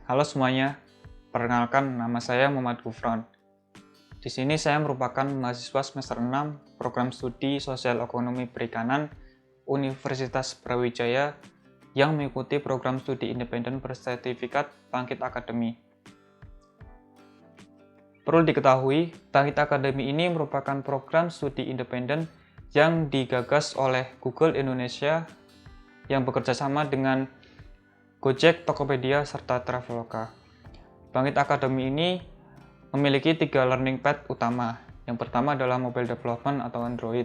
Halo semuanya, perkenalkan nama saya Muhammad Gufron. Di sini saya merupakan mahasiswa semester 6 program studi Sosial Ekonomi Perikanan Universitas Brawijaya yang mengikuti program studi independen bersertifikat Bangkit Academy. Perlu diketahui, Bangkit Academy ini merupakan program studi independen yang digagas oleh Google Indonesia yang bekerja sama dengan Gojek, Tokopedia, serta Traveloka. Bangkit Academy ini memiliki 3 learning path utama. Yang pertama adalah mobile development atau Android.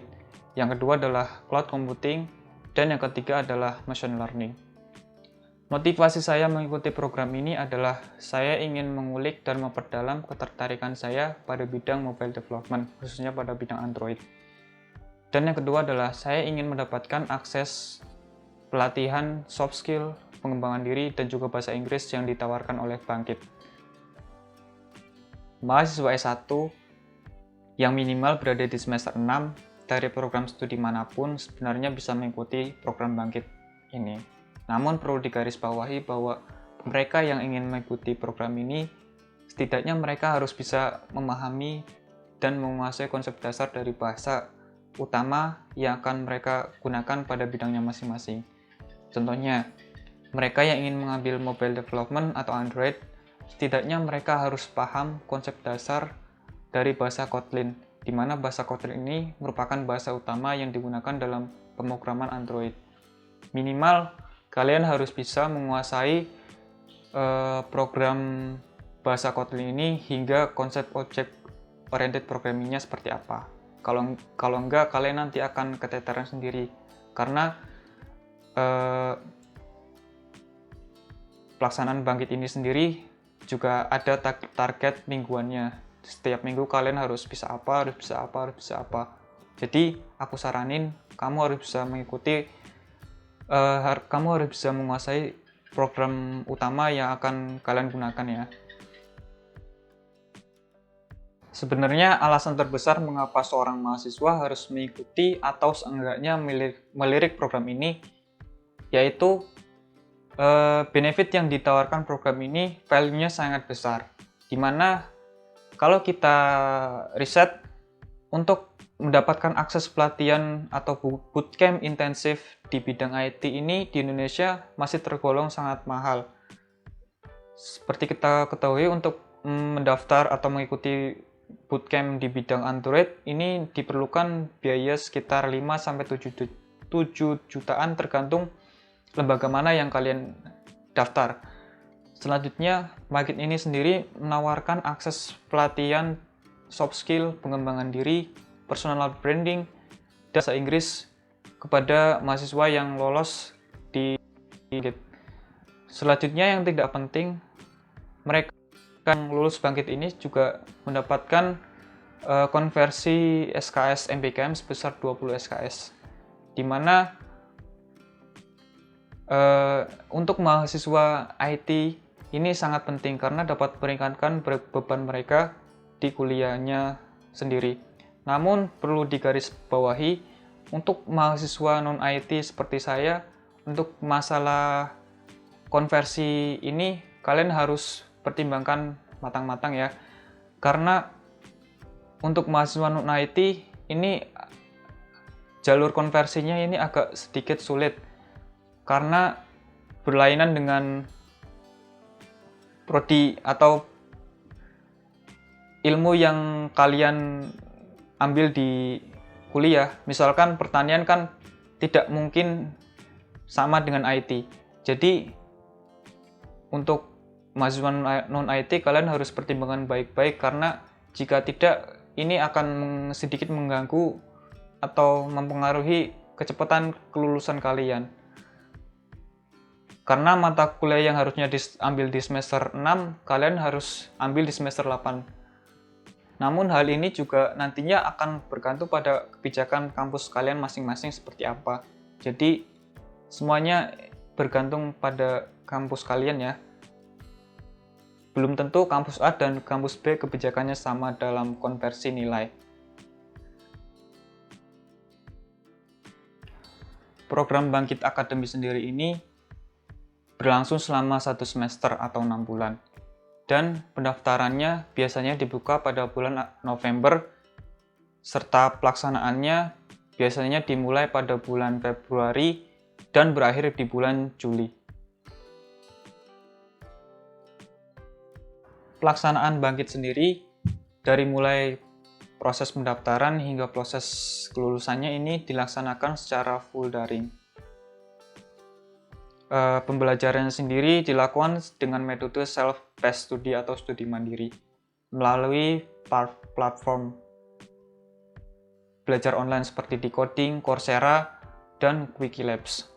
Yang kedua adalah cloud computing. Dan yang ketiga adalah machine learning. Motivasi saya mengikuti program ini adalah saya ingin mengulik dan memperdalam ketertarikan saya pada bidang mobile development, khususnya pada bidang Android. Dan yang kedua adalah saya ingin mendapatkan akses pelatihan soft skill, pengembangan diri, dan juga bahasa Inggris yang ditawarkan oleh Bangkit. Mahasiswa S1 yang minimal berada di semester 6 dari program studi manapun sebenarnya bisa mengikuti program Bangkit ini. Namun perlu digarisbawahi bahwa mereka yang ingin mengikuti program ini setidaknya mereka harus bisa memahami dan menguasai konsep dasar dari bahasa utama yang akan mereka gunakan pada bidangnya masing-masing. Contohnya, mereka yang ingin mengambil mobile development atau Android, setidaknya mereka harus paham konsep dasar dari bahasa Kotlin, di mana bahasa Kotlin ini merupakan bahasa utama yang digunakan dalam pemrograman Android. Minimal, kalian harus bisa menguasai program bahasa Kotlin ini hingga konsep object oriented programming-nya seperti apa. Kalau enggak, kalian nanti akan keteteran sendiri, karena pelaksanaan Bangkit ini sendiri juga ada target mingguannya. Setiap minggu kalian harus bisa apa, harus bisa apa, harus bisa apa. Jadi aku saranin kamu harus bisa mengikuti, kamu harus bisa menguasai program utama yang akan kalian gunakan ya. Sebenarnya alasan terbesar mengapa seorang mahasiswa harus mengikuti atau seenggaknya melirik program ini, yaitu benefit yang ditawarkan program ini value-nya sangat besar, dimana kalau kita riset untuk mendapatkan akses pelatihan atau bootcamp intensif di bidang IT ini di Indonesia masih tergolong sangat mahal. Seperti kita ketahui, untuk mendaftar atau mengikuti bootcamp di bidang Android ini diperlukan biaya sekitar 5-7 jutaan tergantung lembaga mana yang kalian daftar. Selanjutnya, Bangkit ini sendiri menawarkan akses pelatihan soft skill, pengembangan diri, personal branding, dan bahasa Inggris kepada mahasiswa yang lolos di Bangkit. Selanjutnya yang tidak penting, mereka yang lulus Bangkit ini juga mendapatkan konversi SKS MBKM sebesar 20 SKS, di mana untuk mahasiswa IT ini sangat penting karena dapat meringankan beban mereka di kuliahnya sendiri. Namun perlu digarisbawahi, untuk mahasiswa non-IT seperti saya, untuk masalah konversi ini kalian harus pertimbangkan matang-matang ya. Karena untuk mahasiswa non-IT ini jalur konversinya ini agak sedikit sulit, karena berlainan dengan prodi atau ilmu yang kalian ambil di kuliah. Misalkan pertanian kan tidak mungkin sama dengan IT. Jadi untuk mahasiswa non-IT kalian harus pertimbangkan baik-baik, karena jika tidak ini akan sedikit mengganggu atau mempengaruhi kecepatan kelulusan kalian. Karena mata kuliah yang harusnya diambil di semester 6, kalian harus ambil di semester 8. Namun hal ini juga nantinya akan bergantung pada kebijakan kampus kalian masing-masing seperti apa. Jadi semuanya bergantung pada kampus kalian ya. Belum tentu kampus A dan kampus B kebijakannya sama dalam konversi nilai. Program Bangkit Academy sendiri ini berlangsung selama 1 semester atau 6 bulan. Dan pendaftarannya biasanya dibuka pada bulan November, serta pelaksanaannya biasanya dimulai pada bulan Februari dan berakhir di bulan Juli. Pelaksanaan Bangkit sendiri, dari mulai proses pendaftaran hingga proses kelulusannya ini dilaksanakan secara full daring. Pembelajaran sendiri dilakukan dengan metode self-paced study atau studi mandiri melalui platform belajar online seperti Decoding, Coursera, dan Wikilabs.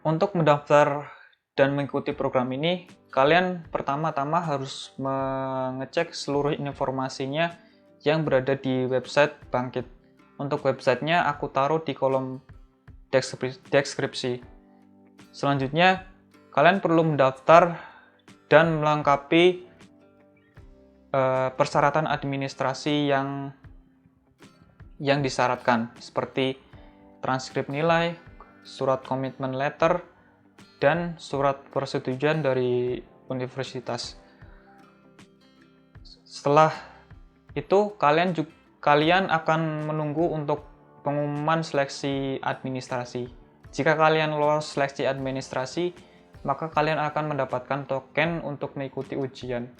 Untuk mendaftar dan mengikuti program ini, kalian pertama-tama harus mengecek seluruh informasinya yang berada di website Bangkit. Untuk websitenya aku taruh di kolom deskripsi. Selanjutnya, kalian perlu mendaftar dan melengkapi persyaratan administrasi yang disyaratkan, seperti transkrip nilai, surat komitmen letter, dan surat persetujuan dari universitas. Setelah itu, kalian akan menunggu untuk pengumuman seleksi administrasi. Jika kalian lolos seleksi administrasi, maka kalian akan mendapatkan token untuk mengikuti ujian.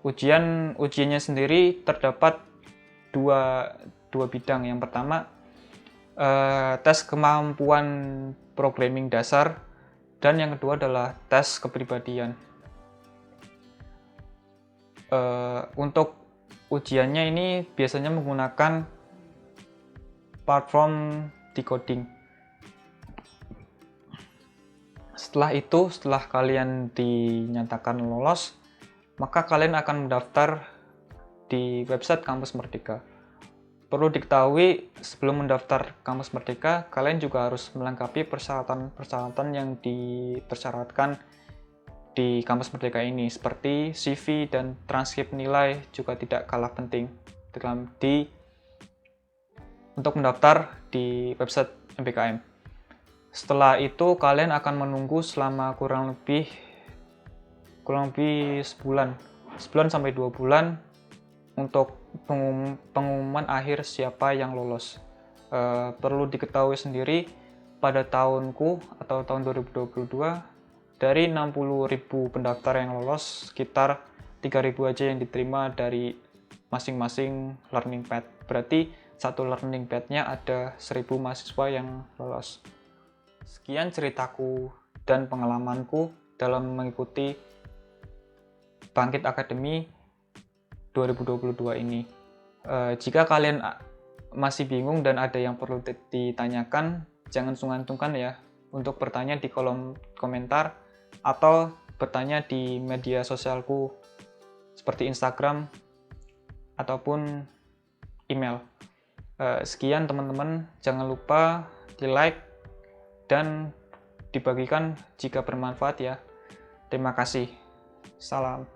Ujiannya sendiri terdapat dua bidang. Yang pertama, tes kemampuan programming dasar, dan yang kedua adalah tes kepribadian. Untuk ujiannya ini biasanya menggunakan platform Decoding. Setelah kalian dinyatakan lolos, maka kalian akan mendaftar di website Kampus Merdeka. Perlu diketahui, sebelum mendaftar Kampus Merdeka, kalian juga harus melengkapi persyaratan yang dipersyaratkan di Kampus Merdeka ini, seperti CV dan transkrip nilai juga tidak kalah penting untuk mendaftar di website MBKM. Setelah itu, kalian akan menunggu selama kurang lebih sebulan sampai 2 bulan untuk pengumuman akhir siapa yang lolos. Perlu diketahui sendiri, pada tahunku atau tahun 2022, dari 60.000 pendaftar yang lolos, sekitar 3.000 aja yang diterima dari masing-masing learning path. Berarti satu learning path-nya ada 1.000 mahasiswa yang lolos. Sekian ceritaku dan pengalamanku dalam mengikuti Bangkit Academy 2022 ini. Jika kalian masih bingung dan ada yang perlu ditanyakan, jangan sungkan-sungkan ya untuk bertanya di kolom komentar atau bertanya di media sosialku seperti Instagram ataupun email. Sekian teman-teman, jangan lupa di like dan dibagikan jika bermanfaat ya. Terima kasih. Salam.